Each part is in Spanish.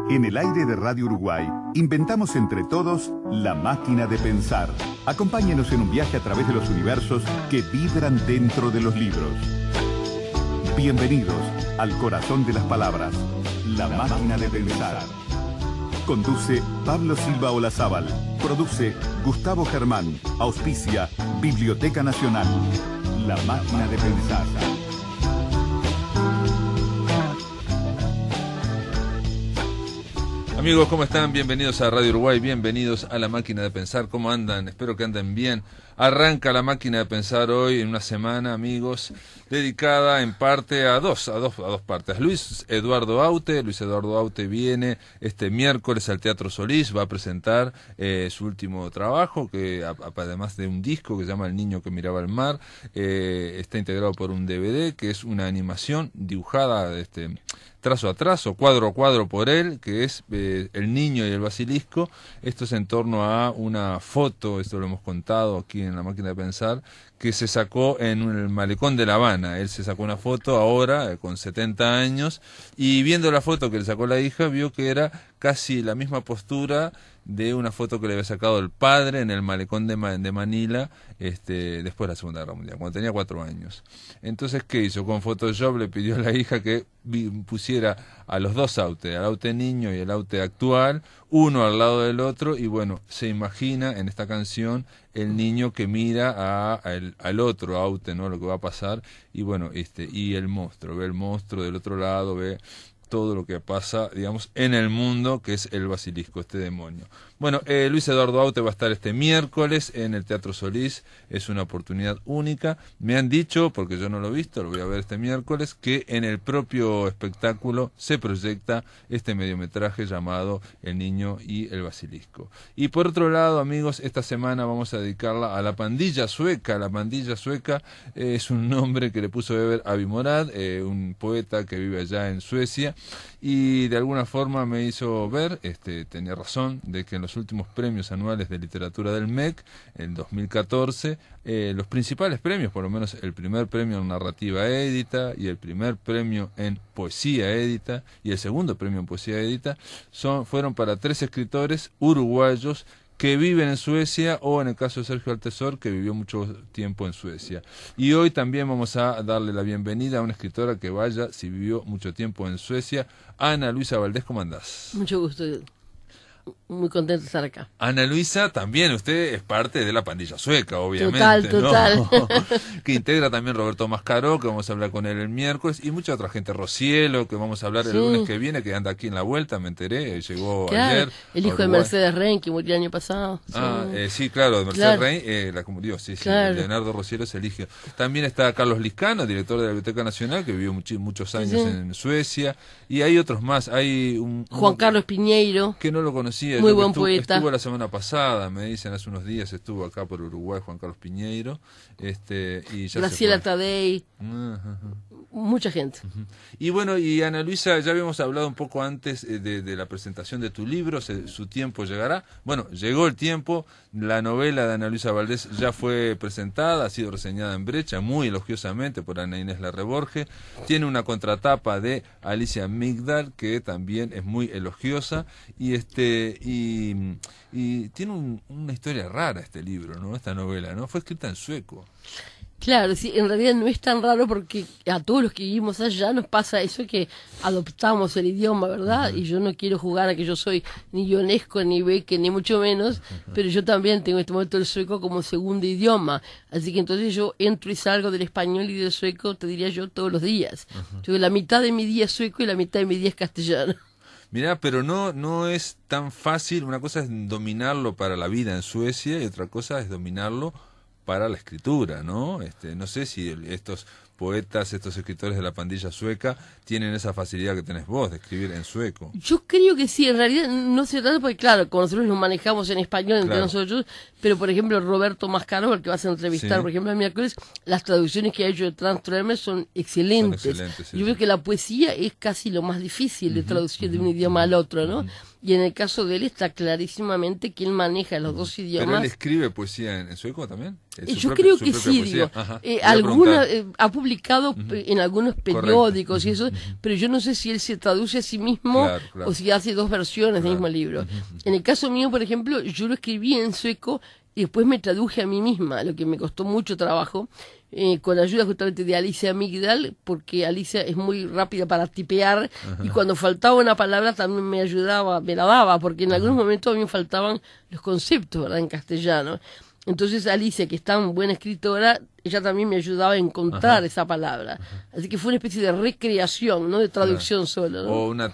En el aire de Radio Uruguay, inventamos entre todos la máquina de pensar. Acompáñenos en un viaje a través de los universos que vibran dentro de los libros. Bienvenidos al corazón de las palabras, la máquina de pensar. Conduce Pablo Silva Olazábal. Produce Gustavo Germán. Auspicia Biblioteca Nacional. La máquina de pensar. Amigos, ¿cómo están? Bienvenidos a Radio Uruguay, bienvenidos a La Máquina de Pensar. ¿Cómo andan? Espero que anden bien. Arranca La Máquina de Pensar hoy en una semana, amigos, dedicada en parte a dos partes. Luis Eduardo Aute viene este miércoles al Teatro Solís, va a presentar su último trabajo, que además de un disco que se llama El niño que miraba el mar, está integrado por un DVD, que es una animación dibujada trazo a trazo, cuadro a cuadro por él, que es El niño y el basilisco. Esto es en torno a una foto, esto lo hemos contado aquí en La Máquina de Pensar, que se sacó en el malecón de La Habana. Él se sacó una foto ahora, con 70 años, y viendo la foto que le sacó la hija, vio que era casi la misma postura de una foto que le había sacado el padre en el malecón de Manila, después de la Segunda Guerra Mundial, cuando tenía 4 años. Entonces, ¿qué hizo? Con Photoshop le pidió a la hija que pusiera a los dos Aute, al Aute niño y el Aute actual, uno al lado del otro, y bueno, se imagina en esta canción el niño que mira al otro Aute, ¿no? Lo que va a pasar, y bueno, y el monstruo, ve el monstruo del otro lado, ve todo lo que pasa, digamos, en el mundo, que es el basilisco, este demonio. Bueno, Luis Eduardo Aute va a estar este miércoles en el Teatro Solís, es una oportunidad única. Me han dicho, porque yo no lo he visto, lo voy a ver este miércoles, que en el propio espectáculo se proyecta este mediometraje llamado El niño y el basilisco. Y por otro lado, amigos, esta semana vamos a dedicarla a la pandilla sueca. La pandilla sueca es un nombre que le puso Eber Abimorad, un poeta que vive allá en Suecia, y de alguna forma me hizo ver, tenía razón, de que en los últimos premios anuales de literatura del MEC, en 2014, los principales premios, por lo menos el primer premio en narrativa édita y el primer premio en poesía édita y el segundo premio en poesía édita, fueron para 3 escritores uruguayos que viven en Suecia, o en el caso de Sergio Altezor, que vivió mucho tiempo en Suecia. Y hoy también vamos a darle la bienvenida a una escritora que si vivió mucho tiempo en Suecia, Ana Luisa Valdés. ¿Cómo andás? Mucho gusto. Muy contento de estar acá. Ana Luisa, también usted es parte de la pandilla sueca, obviamente. Total. ¿No? Que integra también Roberto Mascaró, que vamos a hablar con él el miércoles, y mucha otra gente, Rocielo, que vamos a hablar el lunes que viene, que anda aquí en la vuelta, me enteré, llegó ayer. El hijo de Mercedes Rein, que murió el año pasado. Sí, claro, de Mercedes Rein, la que murió, sí, claro. Leonardo Rocielo es el hijo. También está Carlos Liscano, director de la Biblioteca Nacional, que vivió muchos años en Suecia, y hay otros más, hay Juan Carlos Piñeiro, que no lo conocía. Muy buen poeta. Estuvo la semana pasada, me dicen, hace unos días estuvo acá por Uruguay Juan Carlos Piñeiro, y ya Graciela Tadei, mucha gente. Y bueno, y Ana Luisa, ya habíamos hablado un poco antes de la presentación de tu libro, su tiempo llegará. Bueno, llegó el tiempo, la novela de Ana Luisa Valdés ya fue presentada, ha sido reseñada en Brecha, muy elogiosamente por Ana Inés Larreborge, tiene una contratapa de Alicia Migdal, que también es muy elogiosa, y tiene una historia rara este libro, ¿no? Esta novela, ¿no? Fue escrita en sueco. Claro, sí, en realidad no es tan raro porque a todos los que vivimos allá nos pasa eso, que adoptamos el idioma, ¿verdad? Y yo no quiero jugar a que yo soy ni ionesco, ni beque, ni mucho menos, pero yo también tengo en este momento el sueco como segundo idioma. Así que entonces yo entro y salgo del español y del sueco, te diría yo, todos los días. Yo, la mitad de mi día es sueco y la mitad de mi día es castellano. Mirá, pero no es tan fácil. Una cosa es dominarlo para la vida en Suecia y otra cosa es dominarlo para la escritura, ¿no? No sé si estos poetas, estos escritores de la pandilla sueca tienen esa facilidad que tenés vos de escribir en sueco. Yo creo que sí, en realidad no se trata porque, claro, como nosotros nos manejamos en español entre nosotros, pero por ejemplo Roberto Mascaró, el que vas a entrevistar, por ejemplo, el miércoles, las traducciones que ha hecho de Tranströmer son excelentes. Yo creo que la poesía es casi lo más difícil de traducir de un idioma al otro, ¿no? Y en el caso de él está clarísimamente que él maneja los dos idiomas. ¿Pero él escribe poesía en sueco también? Yo creo que sí, digo, alguna, ha publicado en algunos periódicos y eso, pero yo no sé si él se traduce a sí mismo o si hace dos versiones del mismo libro. En el caso mío, por ejemplo, yo lo escribí en sueco y después me traduje a mí misma, lo que me costó mucho trabajo, con ayuda justamente de Alicia Migdal, porque Alicia es muy rápida para tipear y cuando faltaba una palabra también me ayudaba, me la daba, porque en algunos momentos a mí me faltaban los conceptos, ¿verdad?, en castellano. Entonces Alicia, que es tan buena escritora, ella también me ayudaba a encontrar esa palabra. Así que fue una especie de recreación, no de traducción solo, ¿no? O una,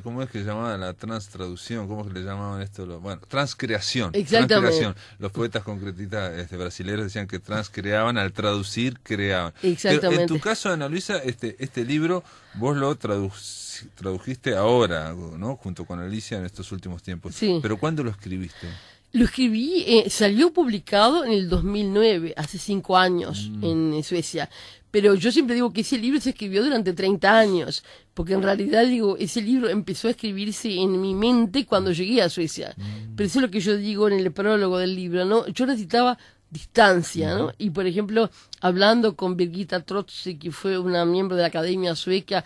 ¿cómo es que se llamaba la transtraducción? ¿Cómo es que le llamaban esto? Bueno, transcreación. Exactamente. Transcreación. Los poetas concretistas brasileños decían que transcreaban, al traducir, creaban. Exactamente. Pero en tu caso, Ana Luisa, este libro vos lo tradujiste ahora, ¿no? Junto con Alicia en estos últimos tiempos. Sí. ¿Pero cuándo lo escribiste? Lo escribí, salió publicado en el 2009, hace 5 años, en Suecia. Pero yo siempre digo que ese libro se escribió durante 30 años, porque en realidad, digo, ese libro empezó a escribirse en mi mente cuando llegué a Suecia. Pero eso es lo que yo digo en el prólogo del libro, ¿no? Yo necesitaba distancia, ¿no? Y, por ejemplo, hablando con Birgitta Trotze, que fue una miembro de la Academia Sueca,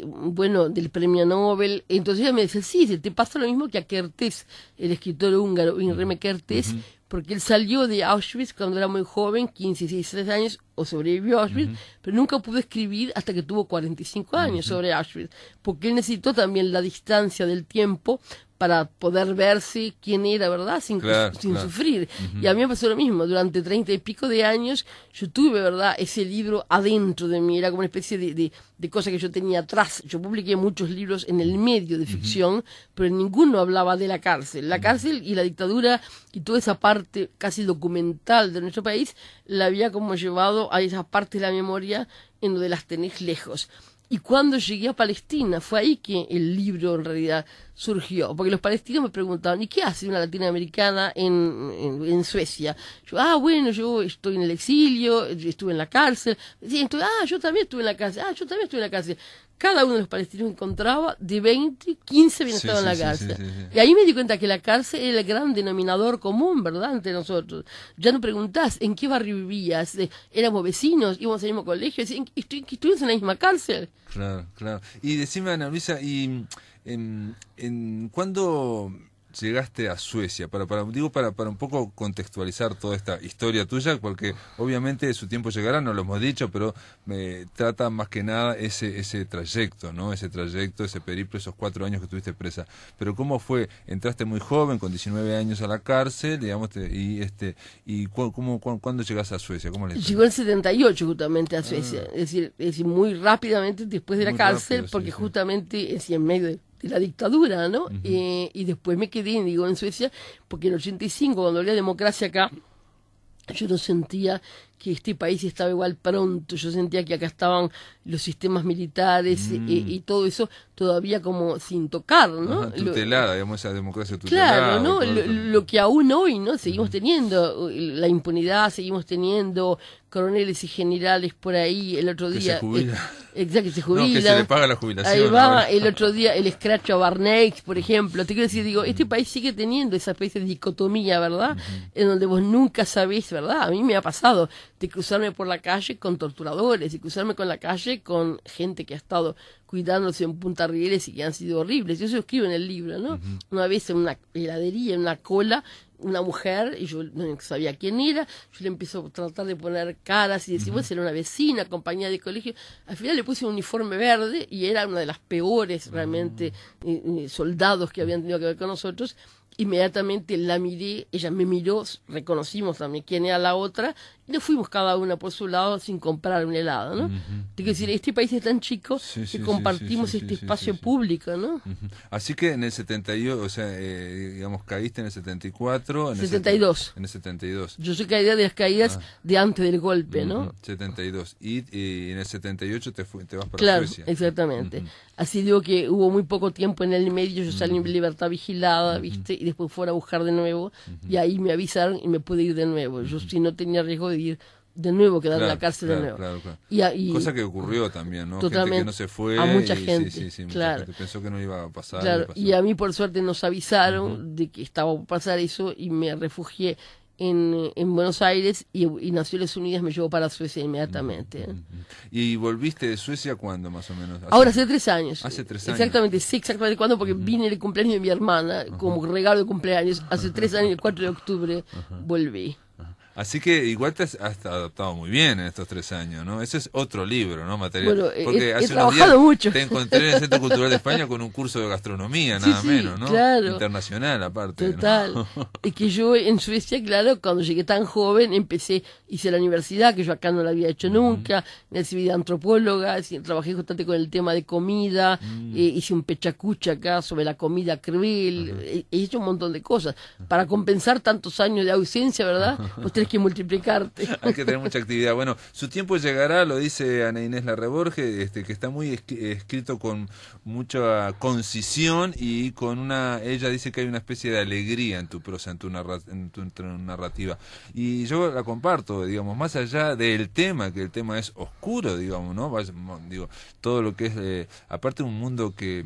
bueno, del premio Nobel, entonces ella me decía, sí, te pasa lo mismo que a Kertész, el escritor húngaro, Imre Kertész, porque él salió de Auschwitz cuando era muy joven, 15, 16 años, o sobrevivió a Auschwitz, pero nunca pudo escribir hasta que tuvo 45 años sobre Auschwitz, porque él necesitó también la distancia del tiempo para poder verse quién era, ¿verdad? Sin sufrir. Y a mí me pasó lo mismo. Durante 30 y pico de años yo tuve, ¿verdad?, ese libro adentro de mí. Era como una especie de cosa que yo tenía atrás. Yo publiqué muchos libros en el medio de ficción, pero ninguno hablaba de la cárcel. La cárcel y la dictadura y toda esa parte casi documental de nuestro país la había como llevado a esa parte de la memoria en donde las tenés lejos. Y cuando llegué a Palestina, fue ahí que el libro en realidad surgió. Porque los palestinos me preguntaban, ¿y qué hace una latinoamericana en Suecia? Yo, bueno, yo estoy en el exilio, estuve en la cárcel. Sí, entonces, yo también estuve en la cárcel. Yo también estuve en la cárcel. Cada uno de los palestinos encontraba, de 20, 15 habían estado en la cárcel. Sí. Y ahí me di cuenta que la cárcel era el gran denominador común, ¿verdad?, entre nosotros. Ya no preguntás, ¿en qué barrio vivías? ¿Éramos vecinos? ¿Íbamos al mismo colegio? ¿Estuvimos en la misma cárcel? Claro. Y decime, Ana Luisa, ¿y cuándo llegaste a Suecia? Para un poco contextualizar toda esta historia tuya, porque obviamente su tiempo llegará, no lo hemos dicho, pero me trata más que nada ese trayecto, ¿no? Ese trayecto, ese periplo, esos 4 años que estuviste presa. Pero ¿cómo fue? Entraste muy joven, con 19 años a la cárcel, digamos, ¿cuándo llegaste a Suecia? ¿Cómo le Llegó en 78 justamente a Suecia, es decir, muy rápidamente después de la cárcel, rápido, porque justamente es en medio de la dictadura, ¿no? Y después me quedé, en Suecia, porque en el 85, cuando había democracia acá, yo no sentía que este país estaba igual pronto, yo sentía que acá estaban los sistemas militares y todo eso todavía como sin tocar, ¿no? Tutelada, digamos, esa democracia tutelada. Claro, ¿no? Lo que aún hoy, ¿no? Seguimos teniendo la impunidad, seguimos teniendo coroneles y generales por ahí el otro día. Que se jubilan. Exacto, que se jubilan. No, que se le paga la jubilación. Ahí va, el otro día el escracho a Barnex, por ejemplo. Te quiero decir, este país sigue teniendo esa especie de dicotomía, ¿verdad? En donde vos nunca sabés, ¿verdad? A mí me ha pasado de cruzarme por la calle con torturadores y cruzarme con la calle con gente que ha estado cuidándose en Punta Rieles y que han sido horribles. Yo eso escribo en el libro, ¿no? Una vez en una heladería, en una cola, una mujer, y yo no sabía quién era, yo le empiezo a tratar de poner caras y decir, era una vecina, compañía de colegio. Al final le puse un uniforme verde y era una de las peores realmente soldados que habían tenido que ver con nosotros. Inmediatamente la miré, ella me miró, reconocimos también quién era la otra, y nos fuimos cada una por su lado sin comprar un helado, ¿no? Quiero decir, este país es tan chico que compartimos este espacio público, ¿no? Así que en el 78, o sea, digamos, caíste en el 74... En 72. En el 72. Yo soy caída de las caídas de antes del golpe, ¿no? 72. Y en el 78 te vas para Suecia. Claro, exactamente. Así digo que hubo muy poco tiempo en el medio, yo salí en libertad vigilada, ¿viste? Y después fueron a buscar de nuevo, y ahí me avisaron y me pude ir de nuevo. Yo sí no tenía riesgo de ir de nuevo, quedar en la cárcel de nuevo. Claro. Y cosa que ocurrió también, ¿no? Totalmente. Gente que no se fue. A mucha gente. Sí, claro. Mucha gente pensó que no iba a pasar. Claro. Y a mí por suerte nos avisaron de que estaba por pasar eso y me refugié en Buenos Aires y Naciones Unidas me llevó para Suecia inmediatamente. ¿Y volviste de Suecia cuándo, más o menos? Ahora hace 3 años. Hace 3 años. Exactamente, sí, exactamente cuándo, porque vine el cumpleaños de mi hermana como regalo de cumpleaños. Hace 3 años, el 4 de octubre, volví. Así que igual te has adaptado muy bien en estos 3 años, ¿no? Ese es otro libro, ¿no? Material. Bueno, porque he trabajado mucho. Te encontré en el Centro Cultural de España con un curso de gastronomía, nada menos, ¿no? Claro. Internacional, aparte. Total. ¿no? Es que yo en Suecia, claro, cuando llegué tan joven, hice la universidad, que yo acá no la había hecho nunca, me recibí de antropóloga, trabajé bastante con el tema de comida, hice un pechacucha acá sobre la comida cruel, he hecho un montón de cosas. Para compensar tantos años de ausencia, ¿verdad? Pues tenés que multiplicarte. Hay que tener mucha actividad. Bueno, su tiempo llegará, lo dice Ana Inés Larreborge, que está muy escrito con mucha concisión y con ella dice que hay una especie de alegría en tu prosa, en tu narrativa. Y yo la comparto, digamos, más allá del tema, que el tema es oscuro, digamos, ¿no? Digo, todo lo que es, aparte un mundo que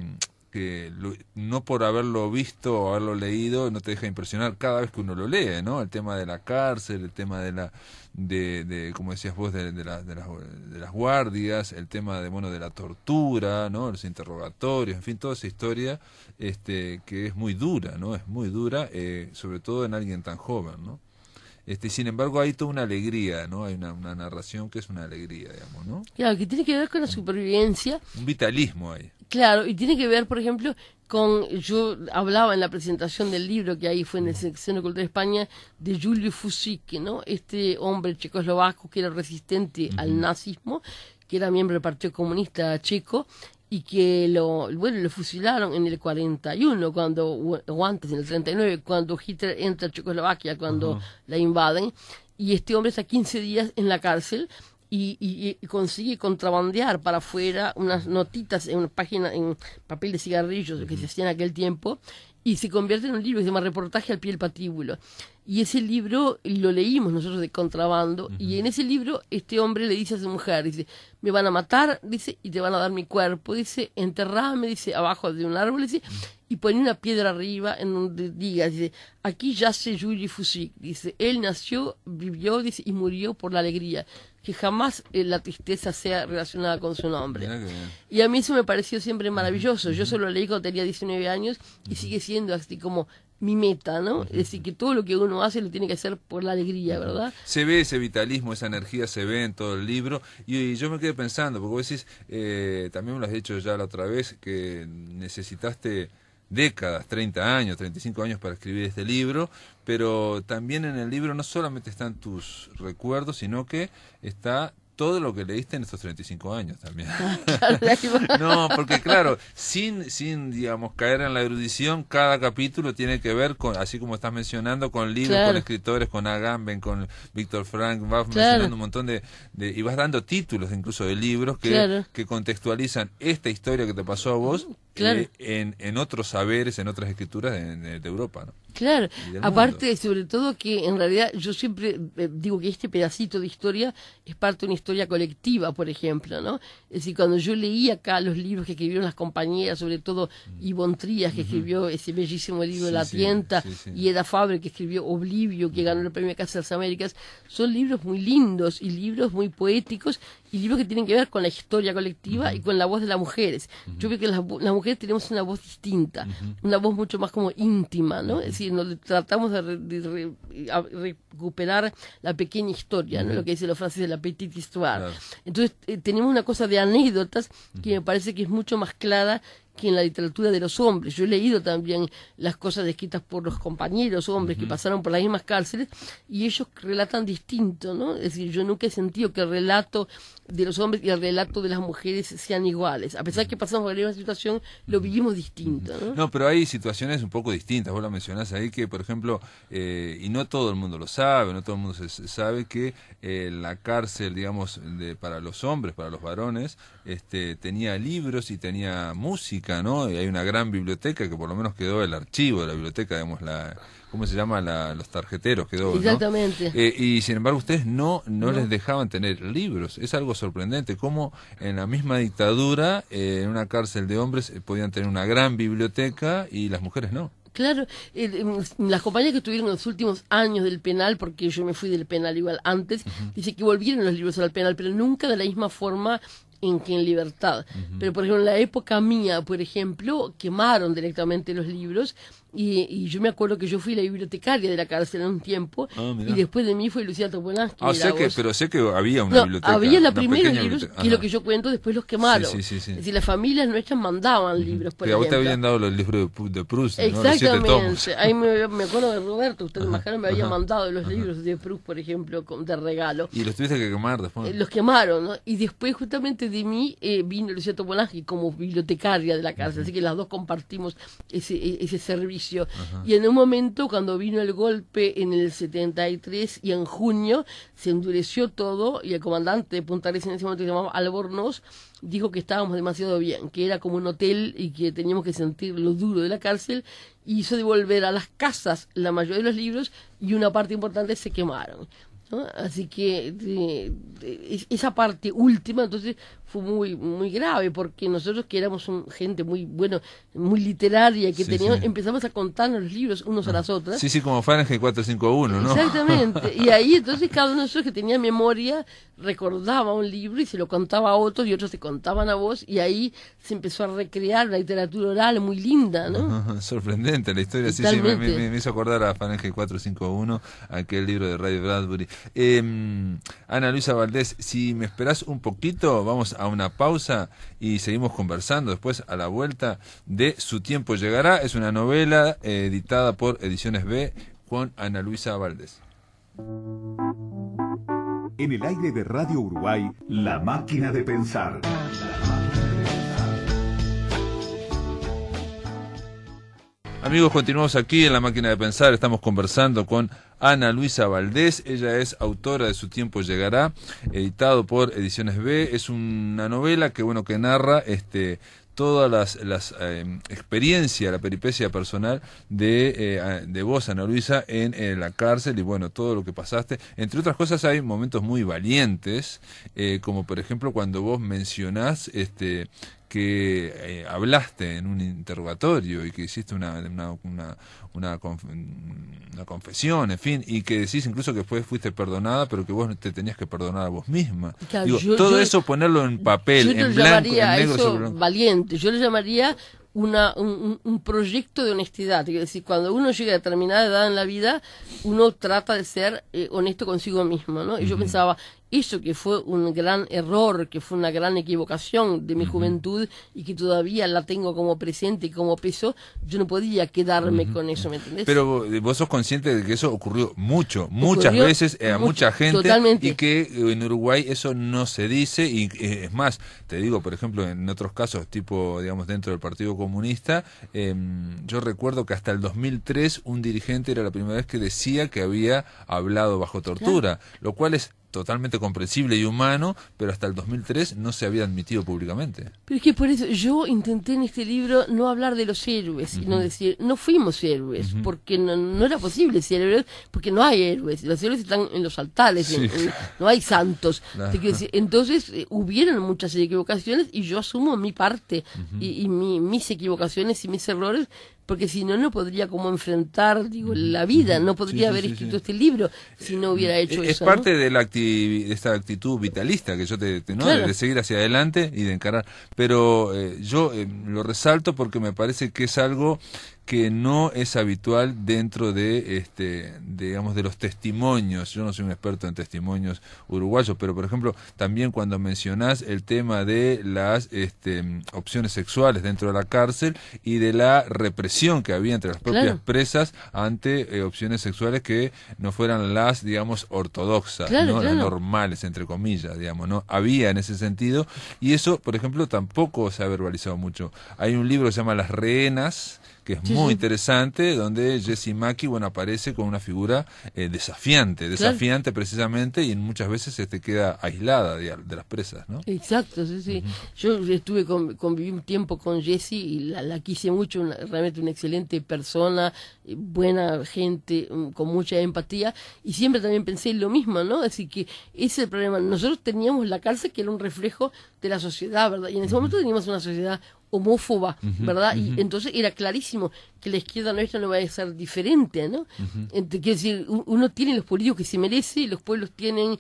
no por haberlo visto o haberlo leído no te deja impresionar cada vez que uno lo lee, ¿no? El tema de la cárcel, el tema de como decías vos, de las guardias, el tema de la tortura, ¿no? Los interrogatorios, en fin, toda esa historia que es muy dura, ¿no? Es muy dura, sobre todo en alguien tan joven, ¿no? Sin embargo, hay toda una alegría, ¿no? Hay una narración que es una alegría, digamos, ¿no? Claro, que tiene que ver con la supervivencia. Un vitalismo ahí. Claro, y tiene que ver, por ejemplo, yo hablaba en la presentación del libro, que ahí fue en el Centro Cultural de España, de Julio Fusík, ¿no? Este hombre checoslovaco que era resistente al nazismo, que era miembro del Partido Comunista Checo, y que lo fusilaron en el 41, o antes, en el 39, cuando Hitler entra a Checoslovaquia, cuando la invaden, y este hombre está 15 días en la cárcel, y consigue contrabandear para afuera unas notitas en una página, en papel de cigarrillos que se hacía en aquel tiempo, y se convierte en un libro que se llama Reportaje al pie del patíbulo. Y ese libro lo leímos nosotros de contrabando, y en ese libro este hombre le dice a su mujer, dice, me van a matar, dice, y te van a dar mi cuerpo, dice, enterrame, dice, abajo de un árbol, dice, y pone una piedra arriba en donde diga, dice, aquí yace Julio Fusík, dice, él nació, vivió, dice, y murió por la alegría, que jamás la tristeza sea relacionada con su nombre. Y a mí eso me pareció siempre maravilloso. Yo solo leí cuando tenía 19 años y sigue siendo así como mi meta, ¿no? Es decir, que todo lo que uno hace lo tiene que hacer por la alegría, ¿verdad? Se ve ese vitalismo, esa energía se ve en todo el libro, y yo me quedé pensando, porque vos decís, también me lo has dicho ya la otra vez, que necesitaste décadas, 30 años, 35 años para escribir este libro, pero también en el libro no solamente están tus recuerdos, sino que está todo lo que leíste en estos 35 años también. No, porque claro, sin digamos caer en la erudición, cada capítulo tiene que ver con, así como estás mencionando, con libros, con escritores, con Agamben, con Víctor Frank, vas mencionando un montón y vas dando títulos incluso de libros que contextualizan esta historia que te pasó a vos en otros saberes, en otras escrituras de Europa, ¿no? Claro, aparte, sobre todo que en realidad yo siempre digo que este pedacito de historia es parte de una historia colectiva, por ejemplo, ¿no? Es decir, cuando yo leí acá los libros que escribieron las compañeras, sobre todo Ivonne Trías, que escribió ese bellísimo libro La Tienta, y Eda Fabre, que escribió Oblivio, que ganó el premio Casa de las Américas, son libros muy lindos y libros muy poéticos y libros que tienen que ver con la historia colectiva y con la voz de las mujeres. Yo creo que las mujeres tenemos una voz distinta, una voz mucho más como íntima, ¿no? Es decir, nos tratamos de recuperar la pequeña historia, ¿no? Lo que dice la frase de la petite histoire. Claro. Entonces, tenemos una cosa de anécdotas que me parece que es mucho más clara que en la literatura de los hombres. Yo he leído también las cosas escritas por los compañeros hombres que pasaron por las mismas cárceles y ellos relatan distinto, ¿no? Es decir, yo nunca he sentido que el relato de los hombres y el relato de las mujeres sean iguales. A pesar que pasamos por la misma situación, lo vivimos distinto, ¿no? No, pero hay situaciones un poco distintas. Vos lo mencionás ahí que, por ejemplo, y no todo el mundo lo sabe, no todo el mundo sabe que la cárcel, digamos, para los hombres, para los varones, tenía libros y tenía música, ¿no? Y hay una gran biblioteca que por lo menos quedó el archivo de la biblioteca, digamos, ¿cómo se llama? Los tarjeteros quedó, exactamente, ¿no? Y sin embargo ustedes no les dejaban tener libros. Es algo sorprendente cómo en la misma dictadura, en una cárcel de hombres, podían tener una gran biblioteca y las mujeres no. Claro, las compañías que estuvieron en los últimos años del penal, porque yo me fui del penal igual antes, dice que volvieron los libros al penal, pero nunca de la misma forma en que en libertad. Pero por ejemplo, en la época mía, por ejemplo, quemaron directamente los libros y yo me acuerdo que yo fui la bibliotecaria de la cárcel en un tiempo y después de mí fue Lucía Topolansky. Pero sé que había una biblioteca. Había la una primera pequeña libros, biblioteca. que es lo que yo cuento, después los quemaron. Sí. Es decir, las familias nuestras mandaban libros, por Pero a vos te ejemplo. habían dado los libros de Proust, ¿no? Los 7 tomos. Exactamente. Ahí me acuerdo de Roberto, usted imagino me había mandado los libros de Proust, por ejemplo, de regalo. Y los tuviste que quemar después. Los quemaron, ¿no? Y después justamente de mí vino Lucía Topolansky como bibliotecaria de la cárcel, así que las dos compartimos ese servicio. Y en un momento, cuando vino el golpe en el 73 y en junio, se endureció todo y el comandante de Punta Arenas en ese momento, que se llamaba Albornoz, dijo que estábamos demasiado bien, que era como un hotel y que teníamos que sentir lo duro de la cárcel, y hizo devolver a las casas la mayoría de los libros y una parte importante se quemaron, ¿no? Así que esa parte última entonces fue muy grave, porque nosotros que éramos gente muy literaria, que empezamos a contarnos los libros unos a las otras. Sí, como Fahrenheit 451, ¿no? Exactamente. Y ahí entonces cada uno de nosotros que tenía memoria recordaba un libro y se lo contaba a otros y otros se contaban a vos, y ahí se empezó a recrear la literatura oral muy linda, ¿no? Sorprendente la historia. Totalmente. Sí, me hizo acordar a Fahrenheit 451, aquel libro de Ray Bradbury. Ana Luisa Valdés, si me esperás un poquito, vamos a una pausa y seguimos conversando después a la vuelta de Su tiempo llegará. Es una novela editada por Ediciones B con Ana Luisa Valdés. En el aire de Radio Uruguay, La Máquina de Pensar. Amigos, continuamos aquí en La Máquina de Pensar. Estamos conversando con Ana Luisa Valdés. Ella es autora de Su tiempo llegará, editado por Ediciones B. Es una novela que narra todas las experiencias, la peripecia personal de vos, Ana Luisa, en la cárcel, y todo lo que pasaste. Entre otras cosas, hay momentos muy valientes, como por ejemplo cuando vos mencionás que hablaste en un interrogatorio y que hiciste una confesión, en fin, y que decís incluso que después fuiste perdonada, pero que vos te tenías que perdonar a vos misma. Claro, todo eso ponerlo en papel, en blanco, en negro sobre blanco. Valiente, yo le llamaría un proyecto de honestidad. Es decir, cuando uno llega a determinada edad en la vida, uno trata de ser honesto consigo mismo, ¿no? Y yo pensaba, eso que fue un gran error, que fue una gran equivocación de mi juventud y que todavía la tengo como presente y como peso, yo no podía quedarme con eso, ¿me entendés? Pero vos sos consciente de que eso ocurrió muchas veces a mucha gente, totalmente. Y que en Uruguay eso no se dice, y es más, te digo, por ejemplo, en otros casos, tipo, digamos, dentro del Partido Comunista, yo recuerdo que hasta el 2003 un dirigente era la primera vez que decía que había hablado bajo tortura, claro. Lo cual es totalmente comprensible y humano, pero hasta el 2003 no se había admitido públicamente. Pero es que por eso yo intenté en este libro no hablar de los héroes, sino decir, no fuimos héroes, porque no era posible ser héroes, porque no hay héroes, los héroes están en los altares, sí. No hay santos. Entonces hubieron muchas equivocaciones y yo asumo mi parte y mis equivocaciones y mis errores, porque si no, no podría como enfrentar, la vida, no podría haber escrito este libro si no hubiera hecho eso. Es parte de esta actitud vitalista que yo claro. de seguir hacia adelante y de encarar. Pero yo lo resalto porque me parece que es algo que no es habitual dentro de digamos, de los testimonios. Yo no soy un experto en testimonios uruguayos, pero por ejemplo, también cuando mencionás el tema de las opciones sexuales dentro de la cárcel y de la represión que había entre las propias claro. presas ante opciones sexuales que no fueran las, digamos, ortodoxas, claro, ¿no? Claro. Las normales, entre comillas, digamos, ¿no? Había en ese sentido, y eso, por ejemplo, tampoco se ha verbalizado mucho. Hay un libro que se llama Las rehenas, que es muy interesante, donde Jessie Mackie, aparece con una figura desafiante claro. precisamente, y muchas veces queda aislada de las presas, ¿no? Exacto, sí. Yo conviví un tiempo con Jessie y la quise mucho, realmente una excelente persona, buena gente, con mucha empatía, y siempre también pensé lo mismo, ¿no? Así que ese es el problema. Nosotros teníamos la cárcel que era un reflejo de la sociedad, ¿verdad? Y en ese momento teníamos una sociedad homófoba, ¿verdad? Y entonces era clarísimo que la izquierda nuestra no va a ser diferente, ¿no? Quiero decir, uno tiene los políticos que se merece y los pueblos tienen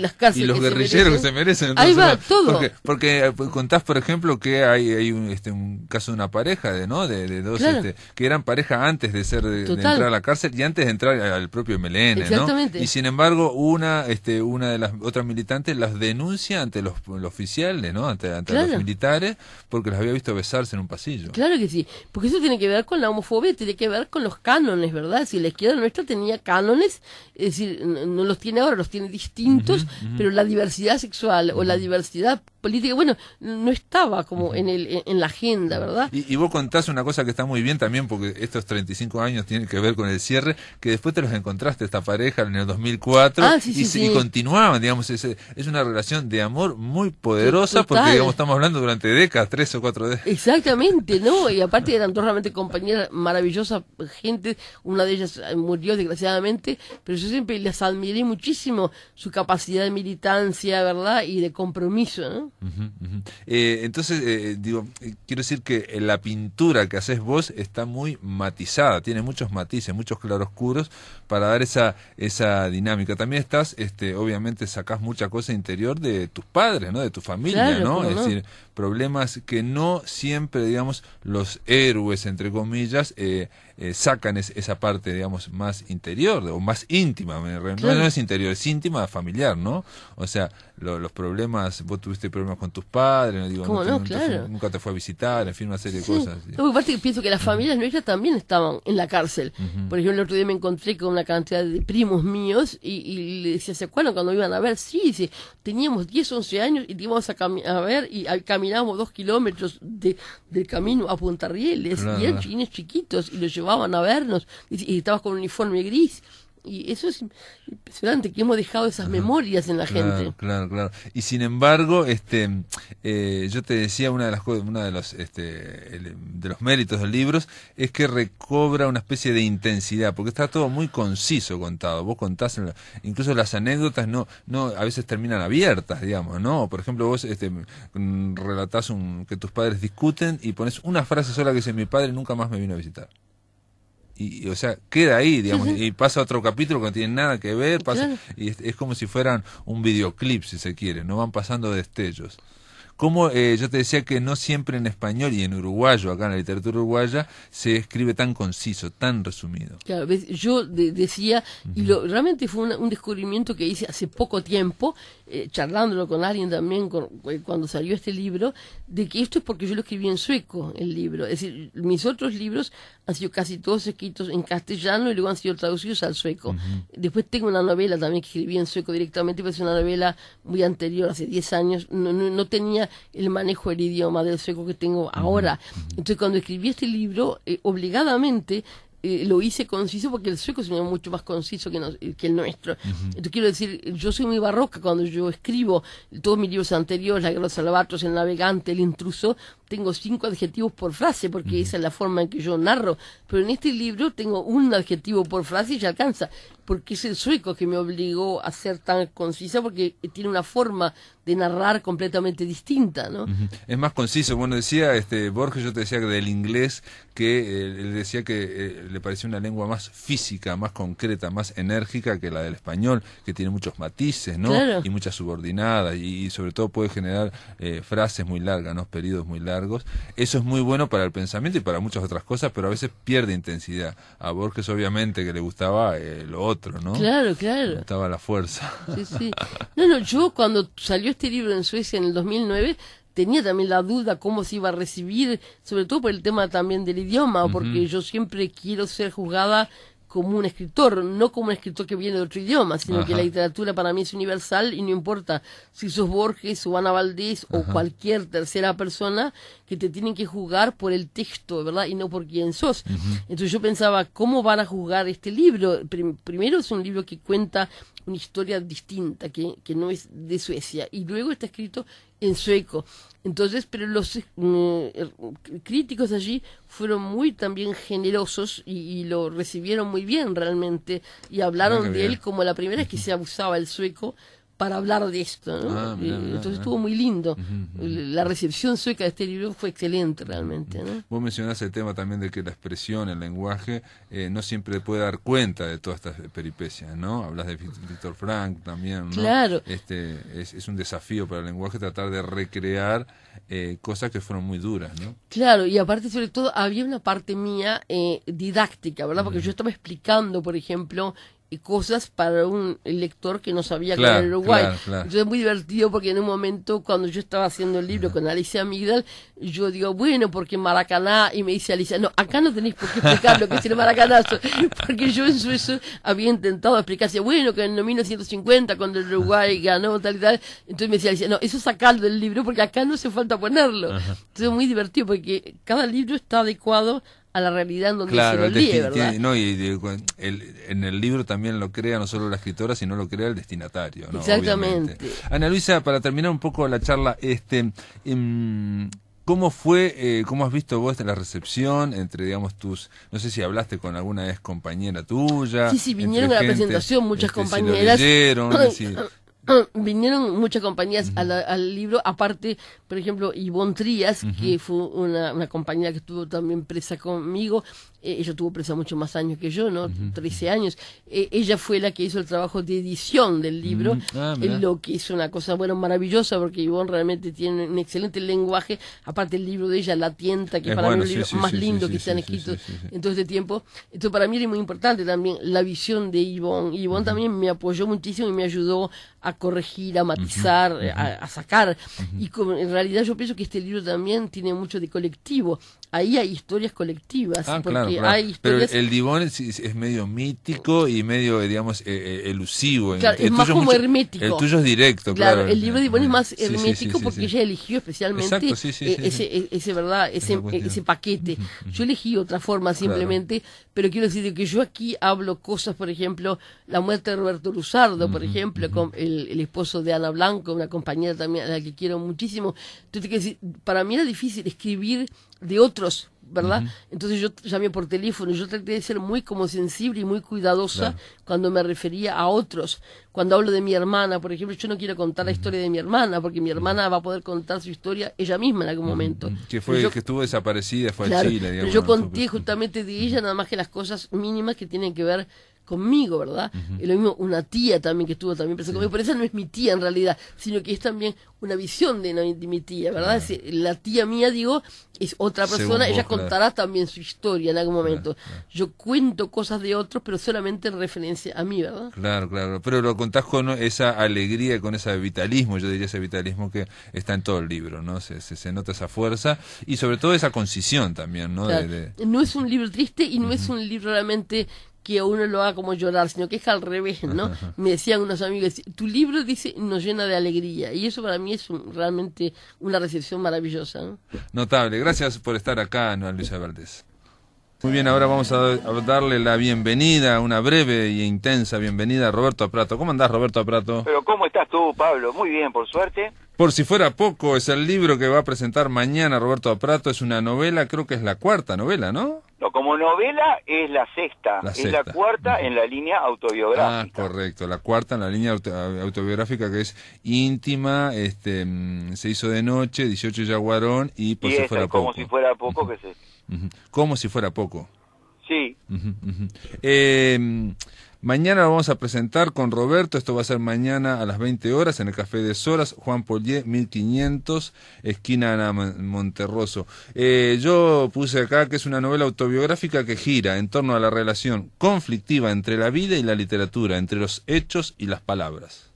las cárceles y los que guerrilleros se merecen. Entonces, ahí va todo. Porque contás, por ejemplo, que hay un caso de una pareja de dos claro. Que eran pareja antes de entrar a la cárcel y antes de entrar al propio MLN, exactamente. ¿no? Y sin embargo una de las otras militantes las denuncia ante los oficiales, ¿no? Ante claro. los militares, porque los había visto besarse en un pasillo. Claro que sí, porque eso tiene que ver con la homofobia, tiene que ver con los cánones, ¿verdad? Si la izquierda nuestra tenía cánones, es decir, no los tiene ahora, los tiene distintos, pero la diversidad sexual o la diversidad política, bueno, no estaba como en la agenda, ¿verdad? Y vos contás una cosa que está muy bien también, porque estos 35 años tienen que ver con el cierre, que después te los encontraste, esta pareja, en el 2004, y continuaban, digamos, es una relación de amor muy poderosa, porque digamos, estamos hablando durante décadas, 3 o 4 décadas. Exactamente, ¿no? Y aparte eran dos realmente compañeras maravillosas, gente, una de ellas murió desgraciadamente, pero yo siempre les admiré muchísimo su capacidad de militancia, ¿verdad? Y de compromiso, ¿no? Entonces, quiero decir que la pintura que haces vos está muy matizada, tiene muchos matices, muchos claroscuros para dar esa dinámica. También obviamente sacás mucha cosa interior de tus padres, ¿no? De tu familia, claro, ¿no? Es decir, problemas que no siempre, digamos, los héroes, entre comillas, sacan esa parte, digamos, más interior o más íntima. No es interior, es íntima, familiar, ¿no? O sea, los problemas, vos tuviste problemas con tus padres, digo, nunca te fue a visitar, en fin, una serie de cosas. ¿Sí? No, aparte que pienso que las familias nuestras también estaban en la cárcel. Por ejemplo, el otro día me encontré con una cantidad de primos míos y le decía, ¿se acuerdan cuando iban a ver? Sí, teníamos 10, 11 años y íbamos a ver y caminábamos 2 kilómetros del camino a Punta Rieles, y eran chiquines chiquitos y los llevaban a vernos y estabas con un uniforme gris. Y eso es impresionante, que hemos dejado esas memorias en la gente. Claro. Y sin embargo, yo te decía, una de los méritos del libro es que recobra una especie de intensidad, porque está todo muy conciso contado. Vos contás, incluso las anécdotas no a veces terminan abiertas, digamos, ¿no? Por ejemplo, vos relatás que tus padres discuten y pones una frase sola que dice: mi padre nunca más me vino a visitar. Y o sea, queda ahí, digamos, y pasa a otro capítulo que no tiene nada que ver, y es como si fueran un videoclip, si se quiere, no van pasando destellos. Como yo te decía que no siempre en español y en uruguayo, acá en la literatura uruguaya, se escribe tan conciso, tan resumido. Claro, yo decía, y realmente fue un descubrimiento que hice hace poco tiempo, charlándolo con alguien también cuando salió este libro, de que esto es porque yo lo escribí en sueco, el libro. Es decir, mis otros libros han sido casi todos escritos en castellano y luego han sido traducidos al sueco. Después tengo una novela también que escribí en sueco directamente, pero es una novela muy anterior, hace 10 años, no tenía el manejo del idioma del sueco que tengo ahora. Entonces, cuando escribí este libro, obligadamente lo hice conciso, porque el sueco es mucho más conciso que el nuestro. Entonces, quiero decir, yo soy muy barroca cuando yo escribo todos mis libros anteriores, La Guerra de los Albatros, El Navegante, El Intruso. Tengo 5 adjetivos por frase, porque esa es la forma en que yo narro. Pero en este libro tengo un adjetivo por frase y ya alcanza, porque es el sueco que me obligó a ser tan concisa, porque tiene una forma de narrar completamente distinta, ¿no? Es más conciso. Bueno, decía Borges, yo te decía que del inglés, que él decía que le parecía una lengua más física, más concreta, más enérgica que la del español, que tiene muchos matices, ¿no? Claro. Y muchas subordinadas, y sobre todo puede generar frases muy largas, ¿no? Periodos muy largos. Eso es muy bueno para el pensamiento y para muchas otras cosas, pero a veces pierde intensidad. A Borges, obviamente, que le gustaba lo otro, ¿no? Claro. Le gustaba la fuerza. Sí. No, yo cuando salió este libro en Suecia en el 2009, tenía también la duda cómo se iba a recibir, sobre todo por el tema también del idioma, porque yo siempre quiero ser juzgada como un escritor, no como un escritor que viene de otro idioma, sino que la literatura para mí es universal y no importa si sos Borges o Ana Valdés o cualquier tercera persona, que te tienen que juzgar por el texto, ¿verdad? Y no por quién sos. Entonces yo pensaba, ¿cómo van a juzgar este libro? Primero es un libro que cuenta una historia distinta, que no es de Suecia, y luego está escrito en sueco. Entonces, pero los críticos allí fueron muy también generosos y lo recibieron muy bien realmente, y hablaron de él como la primera vez que se abusaba el sueco para hablar de esto, ¿no? Entonces estuvo muy lindo. La recepción sueca de este libro fue excelente realmente, ¿no? Vos mencionás el tema también de que la expresión, el lenguaje, no siempre puede dar cuenta de todas estas peripecias, ¿no? Hablas de Víctor Frank también, ¿no? Claro. Es un desafío para el lenguaje tratar de recrear cosas que fueron muy duras, ¿no? Claro, y aparte sobre todo había una parte mía didáctica, ¿verdad? Porque yo estaba explicando, por ejemplo, cosas para un lector que no sabía que era el Uruguay. Claro. Entonces es muy divertido porque en un momento cuando yo estaba haciendo el libro con Alicia Migdal, yo digo, bueno, porque Maracaná, y me dice Alicia, no, acá no tenéis por qué explicar lo que es el maracanazo, porque yo en Suezo había intentado explicarse, bueno, que en 1950 cuando el Uruguay ganó tal y tal, entonces me decía Alicia, no, eso sacarlo del libro porque acá no hace falta ponerlo. Entonces es muy divertido porque cada libro está adecuado a la realidad en donde se lo lee, ¿verdad? No, en el libro también lo crea no solo la escritora, sino lo crea el destinatario, ¿no? Exactamente. Obviamente. Ana Luisa, para terminar un poco la charla, ¿cómo fue, cómo has visto vos la recepción entre, digamos, no sé si hablaste con alguna ex compañera tuya? Sí, vinieron a la presentación muchas compañeras. Si lo leyeron, vinieron muchas compañías al libro, aparte, por ejemplo, Ivonne Trías, que fue una compañera que estuvo también presa conmigo. Ella estuvo presa mucho más años que yo, ¿no? 13 años. Ella fue la que hizo el trabajo de edición del libro, lo que es una cosa, bueno, maravillosa, porque Ivonne realmente tiene un excelente lenguaje. Aparte, el libro de ella, La Tienta, que para mí es el libro más lindo que se han escrito en todo este tiempo. Entonces, para mí era muy importante también la visión de Ivonne. Ivonne también me apoyó muchísimo y me ayudó a corregir, a matizar, a sacar. Y en realidad yo pienso que este libro también tiene mucho de colectivo. Ahí hay historias colectivas. Porque hay historias... Pero el Divón es medio mítico y medio, digamos, elusivo. Claro, es más como hermético. El tuyo es directo, claro. El libro de Divón es más hermético porque ella eligió especialmente ese paquete. Yo elegí otra forma simplemente, pero quiero decir que yo aquí hablo cosas, por ejemplo, la muerte de Roberto Luzardo, por ejemplo, con el esposo de Ana Blanco, una compañera también a la que quiero muchísimo. Entonces, para mí era difícil escribir de otros, ¿verdad? Entonces yo llamé por teléfono, yo traté de ser muy como sensible y muy cuidadosa cuando me refería a otros. Cuando hablo de mi hermana, por ejemplo, yo no quiero contar la historia de mi hermana, porque mi hermana va a poder contar su historia ella misma en algún momento. Que estuvo desaparecida, fue a Chile, digamos. Pero yo conté justamente de ella nada más que las cosas mínimas que tienen que ver conmigo, ¿verdad? Y lo mismo una tía también que estuvo también presa conmigo, pero esa no es mi tía en realidad, sino que es también una visión de mi tía, ¿verdad? La tía mía, digo, es otra persona, ella contará también su historia en algún momento. Yo cuento cosas de otros, pero solamente en referencia a mí, ¿verdad? Claro, pero lo contás con esa alegría, con ese vitalismo, yo diría ese vitalismo que está en todo el libro, ¿no? Se nota esa fuerza y sobre todo esa concisión también, ¿no? Claro. No es un libro triste y no es un libro realmente que a uno lo haga como llorar, sino que es al revés, ¿no? Me decían unos amigos, tu libro, dice, nos llena de alegría, y eso para mí es realmente una recepción maravillosa, ¿no? Notable, gracias por estar acá, Ana Luisa Valdés. Muy bien, ahora vamos a darle la bienvenida, una breve e intensa bienvenida a Roberto Aprato. ¿Cómo andás, Roberto Aprato? Pero ¿cómo estás tú, Pablo? Muy bien, por suerte. Por si fuera poco, es el libro que va a presentar mañana Roberto Aprato, es una novela, creo que es la cuarta novela, ¿no? No, como novela es la sexta, es la cuarta en la línea autobiográfica. Correcto, la cuarta en la línea autobiográfica que es íntima, se hizo de noche, 18 Yaguarón y por si fuera poco. Como si fuera poco, que se... Como si fuera poco. Sí. Mañana lo vamos a presentar con Roberto, esto va a ser mañana a las 20 horas en el Café de Soras, Juan Polié, 1500, esquina Ana Monterroso. Yo puse acá que es una novela autobiográfica que gira en torno a la relación conflictiva entre la vida y la literatura, entre los hechos y las palabras.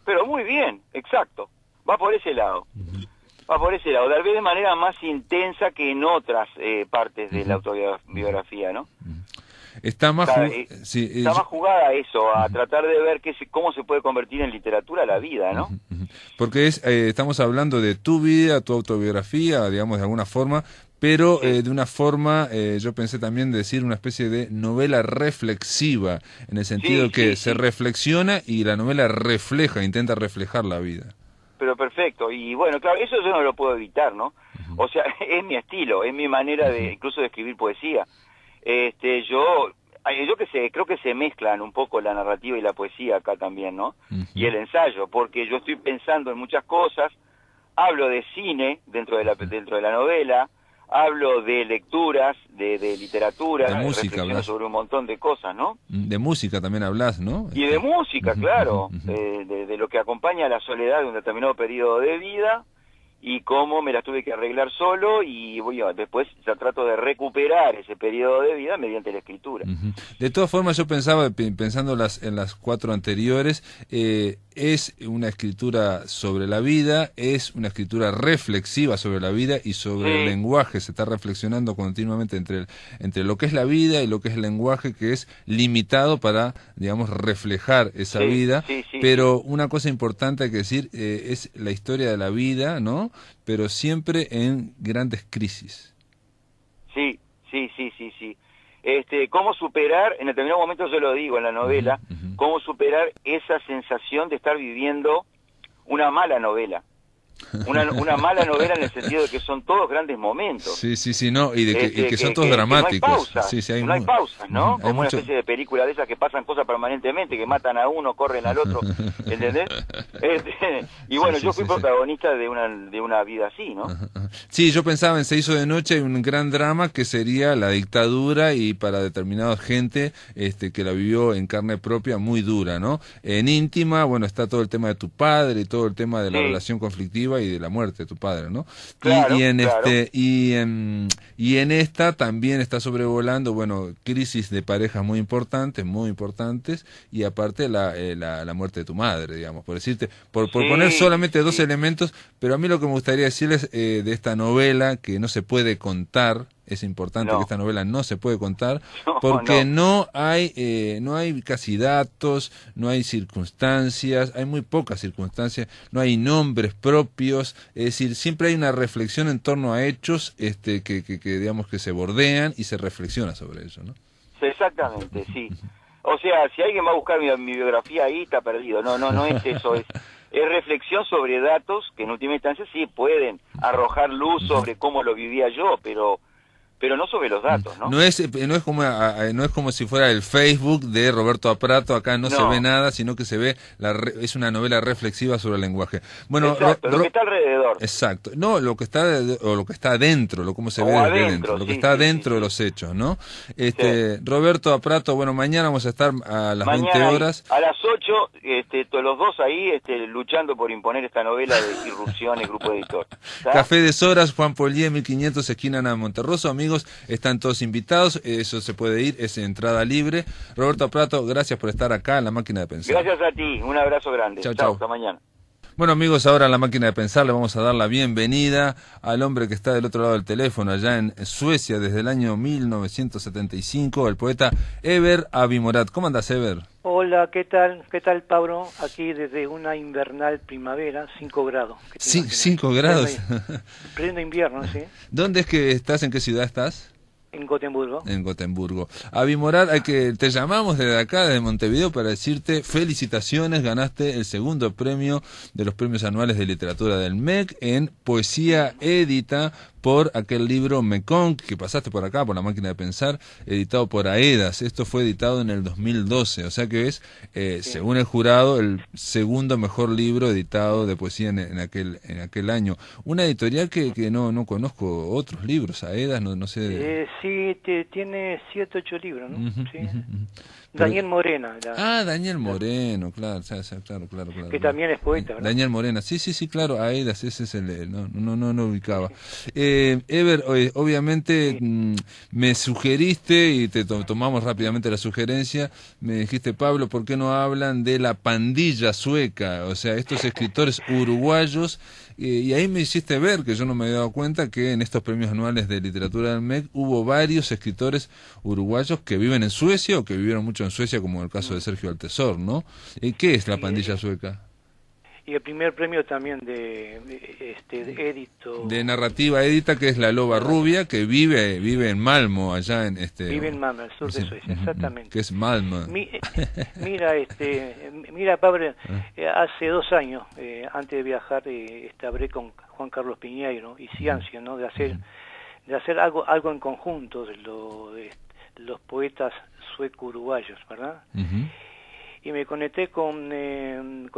Pero muy bien, exacto, va por ese lado. Va por ese lado, tal vez de manera más intensa que en otras partes de la autobiografía, ¿no? Está más jugada eso, a tratar de ver cómo se puede convertir en literatura la vida, ¿no? Porque estamos hablando de tu vida, tu autobiografía, digamos, de alguna forma, pero de una forma, yo pensé también de decir una especie de novela reflexiva, en el sentido que se reflexiona y la novela intenta reflejar la vida. Pero perfecto, y bueno, claro, eso yo no lo puedo evitar, ¿no? O sea, es mi estilo, es mi manera de incluso de escribir poesía. Yo yo que sé, creo que se mezclan un poco la narrativa y la poesía acá también, ¿no? Y el ensayo, porque yo estoy pensando en muchas cosas, hablo de cine dentro de la novela, hablo de lecturas, de literatura, de música, reflexiono hablas sobre un montón de cosas, ¿no? De música también hablas, ¿no? Y de música, claro, de lo que acompaña a la soledad de un determinado periodo de vida, y cómo me las tuve que arreglar solo, y bueno, después ya trato de recuperar ese periodo de vida mediante la escritura. De todas formas, yo pensaba, pensando en las 4 anteriores, es una escritura sobre la vida, es una escritura reflexiva sobre la vida y sobre el lenguaje. Se está reflexionando continuamente entre lo que es la vida y lo que es el lenguaje, que es limitado para, digamos, reflejar esa vida. Pero una cosa importante hay que decir, es la historia de la vida, ¿no? Pero siempre en grandes crisis. Sí. Cómo superar, en determinado momento yo lo digo en la novela, cómo superar esa sensación de estar viviendo una mala novela. Una mala novela en el sentido de que son todos grandes momentos. Sí, no, y que son todos dramáticos. No hay pausas, hay hay pausas, ¿no? Como una mucho... especie de película de esas que pasan cosas permanentemente, que matan a uno, corren al otro, ¿entendés? Y bueno, yo fui protagonista de una vida así, ¿no? Sí, yo pensaba en Se hizo de noche, un gran drama que sería la dictadura, y para determinada gente que la vivió en carne propia, muy dura, ¿no? En Íntima, bueno, está todo el tema de tu padre y todo el tema de la relación conflictiva y de la muerte de tu padre, ¿no? Claro, y en claro. y en esta también está sobrevolando, bueno, crisis de parejas muy importantes, y aparte la muerte de tu madre, digamos, por decirte, por poner solamente 2 elementos. Pero a mí lo que me gustaría decirles de esta novela, que no se puede contar. Es importante que esta novela no se puede contar, porque no hay casi datos, no hay circunstancias, hay muy pocas circunstancias, no hay nombres propios, es decir, siempre hay una reflexión en torno a hechos que digamos que se bordean y se reflexiona sobre eso, ¿no? Exactamente, sí. O sea, si alguien va a buscar mi biografía ahí, está perdido. No es eso, es reflexión sobre datos que en última instancia sí pueden arrojar luz sobre cómo lo vivía yo, pero no sobre los datos, ¿no? No es como si fuera el Facebook de Roberto Aprato. Acá no se ve nada, sino que se ve es una novela reflexiva sobre el lenguaje. Bueno, exacto, lo que está alrededor. Exacto. No, lo que está adentro, cómo se ve desde dentro, lo que está dentro de los hechos, ¿no? Roberto Aprato, bueno, mañana vamos a estar a las 20 horas. A las 8, todos los dos ahí luchando por imponer esta novela de Irrupción, el grupo editor. ¿Sabes? Café de Soras, Juan Polié, 1500, esquina Ana Monterroso. Amigos, están todos invitados, eso se puede ir, es entrada libre. Roberto Aprato, gracias por estar acá en La Máquina de Pensar. Gracias a ti, un abrazo grande. Chau. Hasta mañana. Bueno, amigos, ahora en La Máquina de Pensar le vamos a dar la bienvenida al hombre que está del otro lado del teléfono, allá en Suecia desde el año 1975, el poeta Eber Avimorat. ¿Cómo andas, Eber? Hola, ¿qué tal? ¿Qué tal, Pablo? Aquí desde una invernal primavera, 5 grados. 5 grados. Pleno invierno, sí. ¿Dónde es que estás? ¿En qué ciudad estás? En Gotemburgo. En Gotemburgo. Avimorat, te llamamos desde acá, desde Montevideo, para decirte felicitaciones, ganaste el 2º premio de los premios anuales de literatura del MEC en poesía édita por aquel libro Mekong, que pasaste por acá, por La Máquina de Pensar, editado por Aedas. Esto fue editado en el 2012, o sea que es, según el jurado, el 2º mejor libro editado de poesía en aquel año. Una editorial que no conozco otros libros, Aedas, no sé... sí, tiene 7, 8 libros, ¿no? Sí. Daniel Morena. Daniel Moreno, claro. Que también es poeta, ¿verdad? Daniel Morena, sí, claro, Aedas, ese es no ubicaba. Eber, obviamente me sugeriste, y te tomamos rápidamente la sugerencia, me dijiste, Pablo, ¿por qué no hablan de la pandilla sueca? O sea, estos escritores uruguayos, y ahí me hiciste ver, que yo no me había dado cuenta, que en estos premios anuales de literatura del MEC hubo varios escritores uruguayos que viven en Suecia o que vivieron mucho en Suecia, como el caso de Sergio Altesor, ¿no? ¿Qué es la pandilla sueca? Y el primer premio también de édito. De narrativa édita, que es La Loba Rubia, que vive en Malmo, allá en Vive en Malmo, al sur de Suecia, exactamente. Que es Malmo. Mira, Pablo, hace 2 años, antes de viajar, hablé con Juan Carlos Piñeiro y Ciancio, ¿no? De hacer algo en conjunto de los poetas sueco-uruguayos, ¿verdad? Ujú. Y me conecté con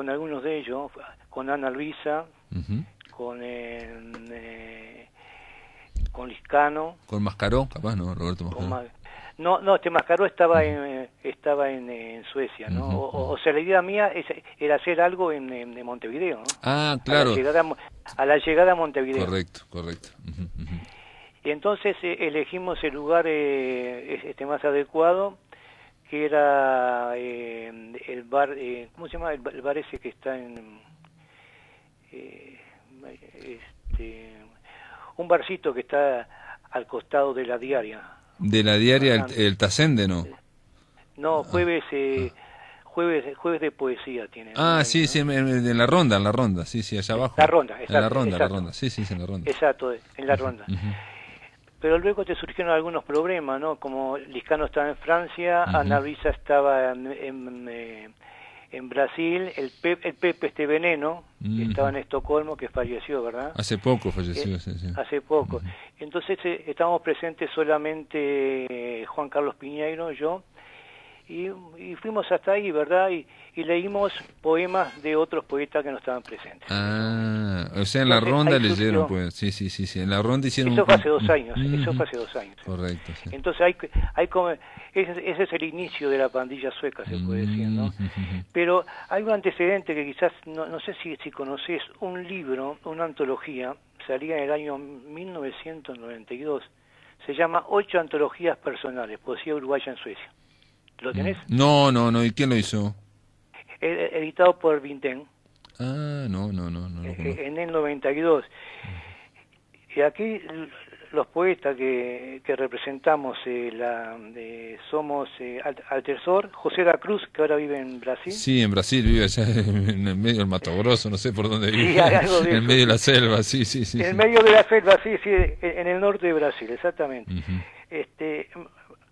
algunos de ellos, con Ana Luisa, Ujú. con Liscano, Con Mascaró, capaz, ¿no? Roberto con Mascaró. no, este Mascaró estaba en Suecia, ¿no? Ujú, O sea, la idea mía era hacer algo en Montevideo, ¿no? Ah, claro. A la llegada a Montevideo. Correcto, correcto. Ujú, ujú. Y entonces elegimos el lugar más adecuado, que era el bar, ¿cómo se llama? El bar ese que está en... un barcito que está al costado de la diaria. De la diaria el Tacende, ¿no? No, jueves de poesía tiene. Ah, ahí, sí, ¿no? sí, en la ronda, sí, sí, allá abajo. La ronda, En la exacto, ronda, exacto. sí, sí, en la ronda. Exacto, en la ronda. Ujú. Pero luego te surgieron algunos problemas, ¿no? Como Liscano estaba en Francia, Ujú. Ana Luisa estaba en Brasil, el Pepe Veneno Ujú. estaba en Estocolmo, que falleció, ¿verdad? Hace poco falleció, sí, sí. Hace poco. Entonces estábamos presentes solamente Juan Carlos Piñeiro, yo, y fuimos hasta ahí, ¿verdad? Y leímos poemas de otros poetas que no estaban presentes. Ah, o sea, en la Entonces, ronda ahí leyeron, surgió- pues, sí, sí, sí, sí, en la ronda hicieron Eso fue hace 2 años, Ujú. eso fue hace 2 años. Correcto, sí. Entonces ese es el inicio de la pandilla sueca, se puede decir, ¿no? Ujú. Pero hay un antecedente que quizás, no sé si conoces, un libro, una antología, salía en el año 1992, se llama 8 antologías personales, poesía uruguaya en Suecia. ¿Lo tenés? No, no, no, ¿y quién lo hizo? Editado por Vintén, Ah, no lo conozco. en el 92. Y aquí los poetas que representamos somos Altersor, José da Cruz, que ahora vive en Brasil. Sí, en Brasil vive allá en el medio del Mato Grosso, no sé por dónde vive. Sí, hay algo de En eso. medio de la selva, sí, sí, sí. En sí. medio de la selva, sí, en el norte de Brasil, exactamente. Ujú.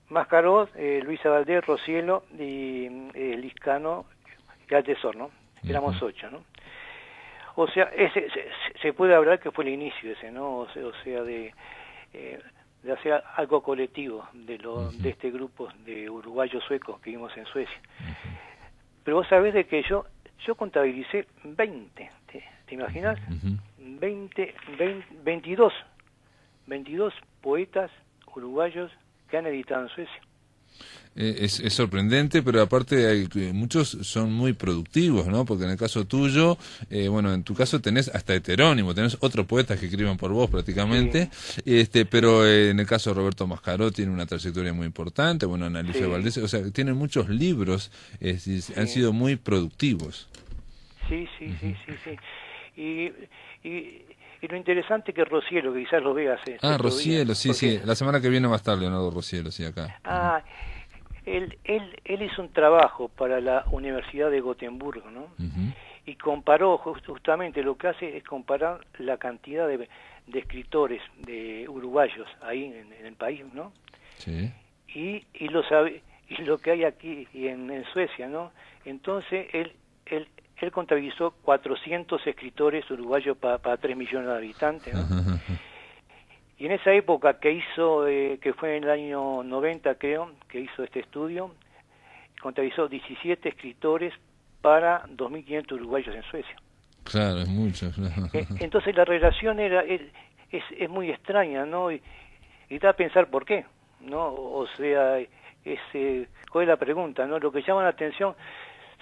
Mascaró, Luisa Valdés, Rocielo y Liscano y Altesor, ¿no? Éramos 8, ¿no? O sea, se puede hablar que fue el inicio ese, ¿no? O sea de hacer algo colectivo de este grupo de uruguayos suecos que vivimos en Suecia. Pero vos sabés de que yo contabilicé 20, ¿te imaginas? Ujú. 22 poetas uruguayos que han editado en Suecia. Es sorprendente, pero aparte muchos son muy productivos, ¿no? Porque en el caso tuyo, bueno, en tu caso tenés hasta heterónimo, tenés otros poetas que escriban por vos prácticamente, pero en el caso de Roberto Mascaró tiene una trayectoria muy importante, bueno, Ana Luisa Valdés, o sea, tienen muchos libros, han sido muy productivos. Sí. Y lo interesante que Rocielo, que quizás lo veas. Rocielo, días, sí, porque, sí, la semana que viene va a estar Leonardo Rocielo, sí, acá. Él hizo un trabajo para la Universidad de Gotemburgo, ¿no? Ujú. Y comparó, justamente lo que hace es comparar la cantidad de escritores de uruguayos ahí en el país, ¿no? Sí. Y lo que hay aquí y en Suecia, ¿no? Entonces él contabilizó 400 escritores uruguayos para 3 millones de habitantes, ¿no? Y en esa época que fue en el año 90, creo, que hizo este estudio, contabilizó 17 escritores para 2.500 uruguayos en Suecia. Claro, es mucho. Entonces la relación es muy extraña, ¿no? Y da a pensar por qué, ¿no? O sea, ¿cuál es la pregunta, no? Lo que llama la atención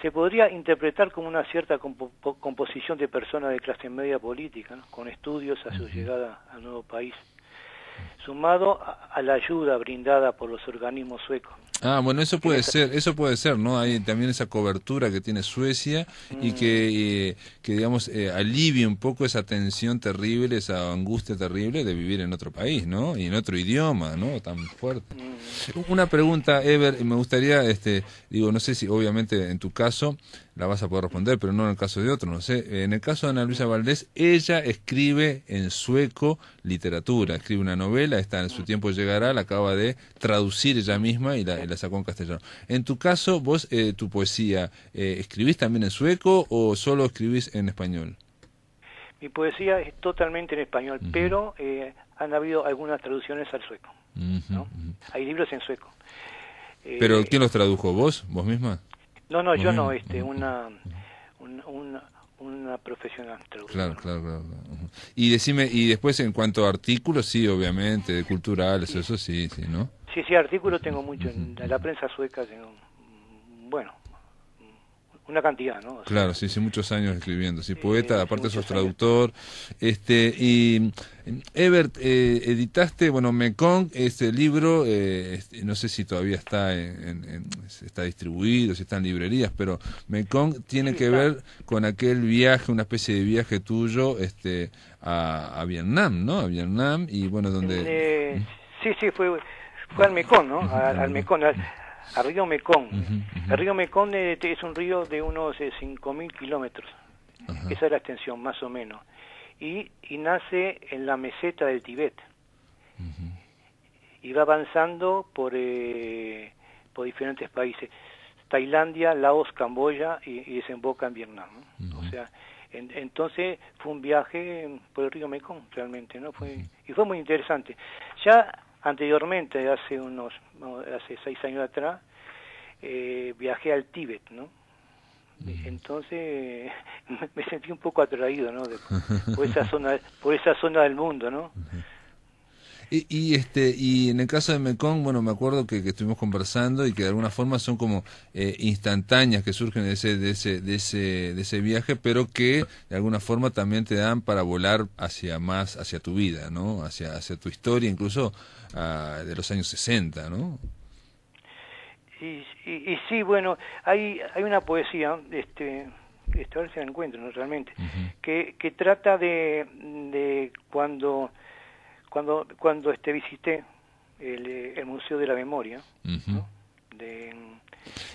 se podría interpretar como una cierta composición de personas de clase media política, ¿no? Con estudios a su llegada al nuevo país, sumado a la ayuda brindada por los organismos suecos. Bueno, eso puede ser, ¿no? Hay también esa cobertura que tiene Suecia y que digamos, alivie un poco esa tensión terrible, esa angustia terrible de vivir en otro país, ¿no? Y en otro idioma, ¿no? Tan fuerte. Una pregunta, Ever, me gustaría, no sé si obviamente en tu caso la vas a poder responder, pero no en el caso de otro, no sé. En el caso de Ana Luisa Valdés, ella escribe en sueco literatura, escribe una novela, en su tiempo llegará, la acaba de traducir ella misma y la sacó en castellano. En tu caso, vos, tu poesía, ¿escribís también en sueco o solo escribís en español? Mi poesía es totalmente en español, pero han habido algunas traducciones al sueco, ¿no? Hay libros en sueco. ¿Pero quién los tradujo? ¿Vos misma? No, yo no, Misma? una profesional traductora. Claro. Ujú. Y decime, y después en cuanto a artículos, sí, obviamente, de culturales, eso sí, ¿no? Sí, artículos tengo mucho. En la prensa sueca tengo, bueno, una cantidad, ¿no? O sea, Claro, sí, muchos años escribiendo. Sí, poeta, aparte sos muchos años. traductor. Y Ebert, editaste, bueno, Mekong, este libro, no sé si todavía está está distribuido, si está en librerías, pero Mekong tiene Sí, que está. ver con aquel viaje, una especie de viaje tuyo, a Vietnam, ¿no? A Vietnam, y bueno, donde... Sí, fue al Mekong, ¿no? Al Mekong, al río Mekong. El río Mekong es un río de unos 5.000 kilómetros. Ajá. Esa es la extensión, más o menos. Y nace en la meseta del Tíbet. Y va avanzando por diferentes países. Tailandia, Laos, Camboya y desemboca en Vietnam, ¿no? O sea, entonces fue un viaje por el río Mekong, realmente, ¿no? Y fue muy interesante. Ya anteriormente, hace 6 años atrás, viajé al Tíbet, ¿no? Entonces me sentí un poco atraído, ¿no? Por esa zona del mundo, ¿no? Y en el caso de Mekong, bueno, me acuerdo que estuvimos conversando y que de alguna forma son como instantáneas que surgen de ese viaje, pero que de alguna forma también te dan para volar hacia tu vida, ¿no? Hacia tu historia, incluso de los años 60, ¿no? Y sí, bueno, hay una poesía, a ver si la encuentro, ¿no? Realmente, que trata de cuando visité el Museo de la Memoria, ¿no?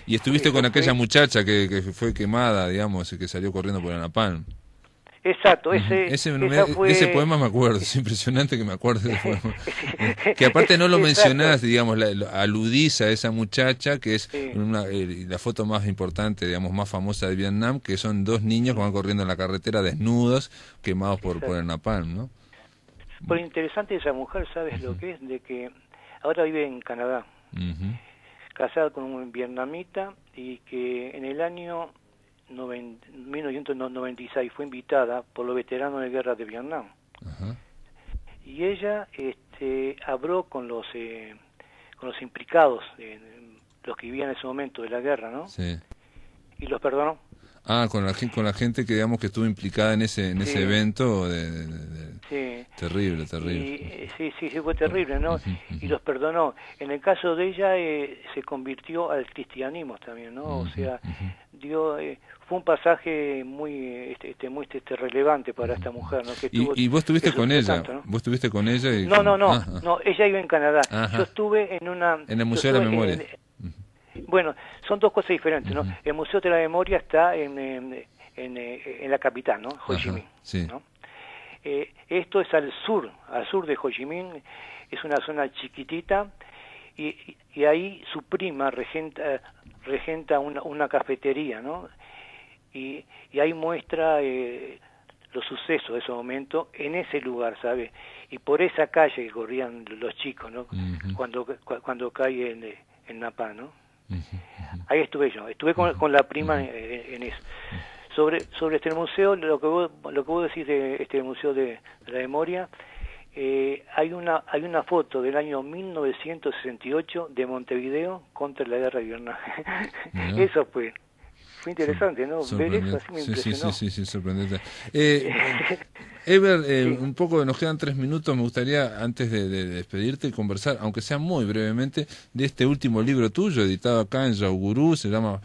Y estuviste con aquella muchacha que fue quemada, digamos, y que salió corriendo por Anapán. Exacto, ese poema me acuerdo, es impresionante que me acuerde de ese poema. Que aparte no lo mencionás, digamos, aludís a esa muchacha, que es la foto más importante, digamos, más famosa de Vietnam, que son 2 niños que van corriendo en la carretera desnudos, quemados por el napalm, ¿no? Por interesante esa mujer, ¿sabes lo que es? De que ahora vive en Canadá, casada con un vietnamita, y que en el año 1996 fue invitada por los veteranos de guerra de Vietnam. Y ella habló con los implicados, los que vivían en ese momento de la guerra, ¿no? Sí. Y los perdonó. Con la gente que, digamos, que estuvo implicada en ese evento Sí. Terrible. Sí, fue terrible, ¿no? Y los perdonó. En el caso de ella, se convirtió al cristianismo también, ¿no? O sea, fue un pasaje muy relevante para esta mujer, ¿no? ¿Y vos estuviste con ella? ¿no? ¿Vos estuviste con ella? No, ella iba en Canadá. Ajá. Yo estuve en el Museo de la Memoria. Bueno, son dos cosas diferentes, ¿no? El Museo de la Memoria está en la capital, ¿no? Ho Chi Minh, sí. ¿no? Esto es al sur de Ho Chi Minh, es una zona chiquitita, y ahí su prima regenta una cafetería, ¿no? Y ahí muestra los sucesos de ese momento en ese lugar, ¿sabe? Y por esa calle que corrían los chicos, ¿no? Cuando cae en Napá, ¿no? Ahí estuve yo, con la prima en eso. Sobre este museo, lo que vos decís de este Museo de la Memoria, hay una foto del año 1968 de Montevideo contra la guerra de Vietnam. Eso fue interesante, ¿no? Ver eso así me impresionó. Sí, sorprendente. Eber, un poco, nos quedan 3 minutos, me gustaría, antes de despedirte, conversar, aunque sea muy brevemente, de este último libro tuyo, editado acá en Yaugurú. Tiene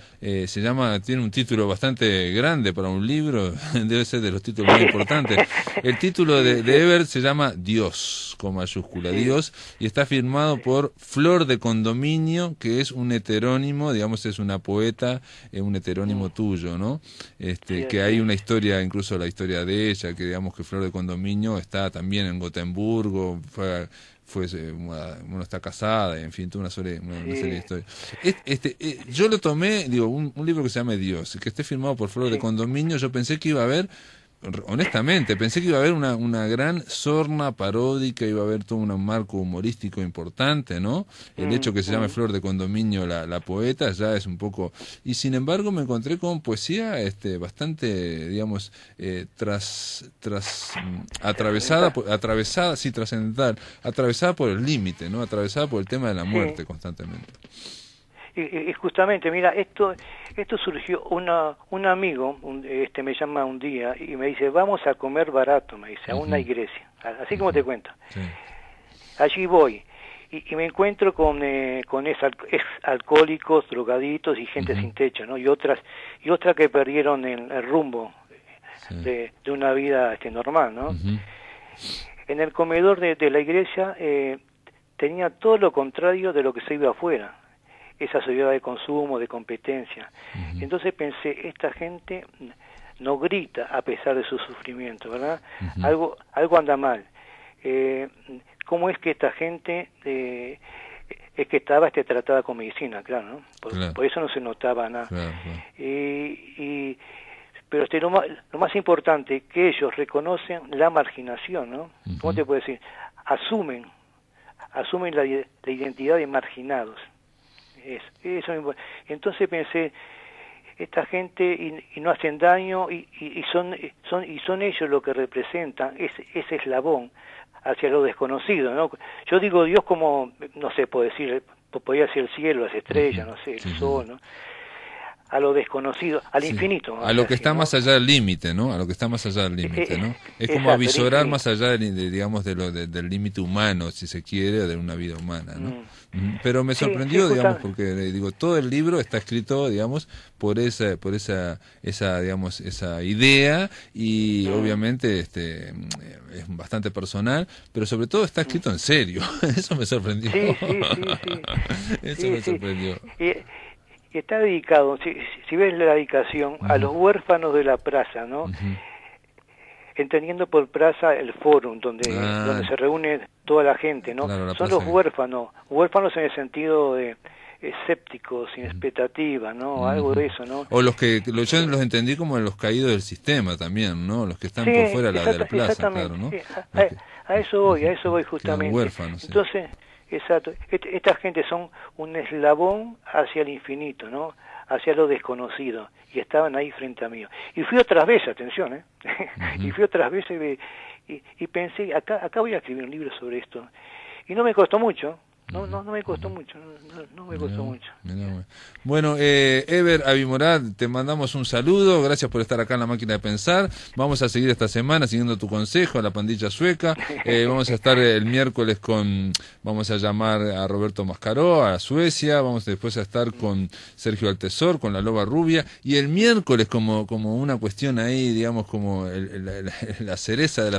un título bastante grande para un libro, debe ser de los títulos más importantes. El título de Eber se llama Dios, con mayúscula, Dios, y está firmado por Flor de Condominio, que es un heterónimo, digamos, es una poeta, un heterónimo tuyo, ¿no? Que hay una historia, incluso la historia de ella, que digamos que Flor de Condominio está también en Gotemburgo, está casada, en fin, toda una serie de historias. Yo lo tomé, un libro que se llama Dios, que esté firmado por Flor de Condominio. Yo pensé que iba a haber honestamente, pensé que iba a haber una gran sorna paródica, iba a haber todo un marco humorístico importante, ¿no? El hecho que se llame Flor de Condominio la poeta ya es un poco... Y sin embargo me encontré con poesía bastante, digamos, atravesada, sí, trascendental, atravesada por el límite, ¿no? Atravesada por el tema de la muerte constantemente. Y justamente, mira, esto surgió, un amigo me llama un día y me dice, vamos a comer barato, me dice, a una iglesia, así como te cuento. Sí. Allí voy y me encuentro con alcohólicos, drogaditos y gente sin techo, ¿no? Y otras que perdieron el rumbo de una vida normal, ¿no? En el comedor de la iglesia tenía todo lo contrario de lo que se iba afuera. Esa sociedad de consumo, de competencia. Entonces pensé, esta gente no grita a pesar de su sufrimiento, ¿verdad? Algo anda mal. ¿Cómo es que esta gente es que estaba tratada con medicina, claro, ¿no? Por eso no se notaba nada. Claro. Pero lo más importante, que ellos reconocen la marginación, ¿no? ¿Cómo te puedo decir? Asumen la identidad de marginados. Eso. Entonces pensé, esta gente y no hacen daño y son ellos lo que representan ese eslabón hacia lo desconocido, ¿no? Yo digo Dios como, no sé, podría decir el cielo, las estrellas, no sé, el sol, ¿no? A lo desconocido, al infinito. A lo que está más allá del límite, ¿no? A lo que está más allá del límite, ¿no? Es como avisorar más allá, digamos, del límite humano, si se quiere, o de una vida humana, ¿no? Pero me sorprendió, digamos, porque digo, todo el libro está escrito, digamos, por esa digamos, esa idea y obviamente es bastante personal, pero sobre todo está escrito en serio. Eso me sorprendió. Eso me sorprendió. Y está dedicado, si ves la dedicación, a los huérfanos de la plaza, ¿no? Entendiendo por plaza el fórum donde se reúne toda la gente, ¿no? Claro, son los huérfanos en el sentido de escépticos, sin expectativa, ¿no? Algo de eso, ¿no? O yo los entendí como los caídos del sistema también, ¿no? Los que están por fuera de la plaza, claro, ¿no? A eso voy justamente. Huérfanos, sí. Entonces, exacto, esta gente son un eslabón hacia el infinito, ¿no? Hacia lo desconocido, y estaban ahí frente a mí. Y fui otras veces, atención, y fui otras veces y pensé, acá voy a escribir un libro sobre esto. Y no me costó mucho, no me costó mucho, no me costó mucho. Bueno, Eber Abimorad, te mandamos un saludo, gracias por estar acá en La Máquina de Pensar. Vamos a seguir esta semana siguiendo tu consejo, a la pandilla sueca. Vamos a estar el miércoles vamos a llamar a Roberto Mascaró, a Suecia. Vamos después a estar con Sergio Altesor, con La Loba Rubia. Y el miércoles como una cuestión ahí, digamos, como la cereza de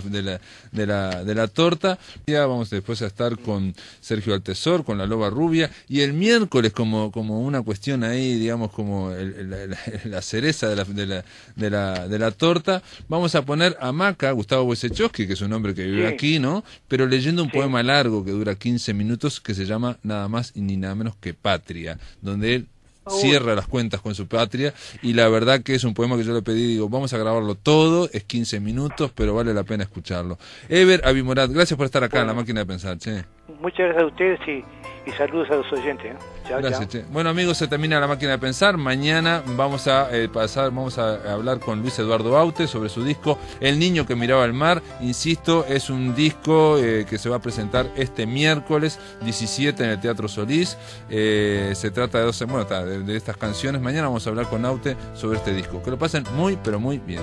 la torta. Ya vamos después a estar con Sergio Altesor, con La Loba Rubia, y el miércoles como una cuestión ahí, digamos, como la cereza de la torta, vamos a poner a Maca, Gustavo Wojciechowski, que es un hombre que vive aquí, ¿no? Pero leyendo un poema largo que dura 15 minutos, que se llama nada más y ni nada menos que Patria, donde él cierra las cuentas con su patria, y la verdad que es un poema que yo le pedí, digo, vamos a grabarlo todo, es 15 minutos, pero vale la pena escucharlo. Eber Abimorad, gracias por estar acá en La Máquina de Pensar, che. Muchas gracias a ustedes y saludos a los oyentes. Chao, gracias, chao. Che. Bueno, amigos, se termina La Máquina de Pensar. Mañana vamos a hablar con Luis Eduardo Baute sobre su disco El Niño que Miraba al Mar. Insisto, es un disco que se va a presentar este miércoles 17 en el Teatro Solís. Se trata de de estas canciones. Mañana vamos a hablar con Aute sobre este disco. Que lo pasen muy, pero muy bien.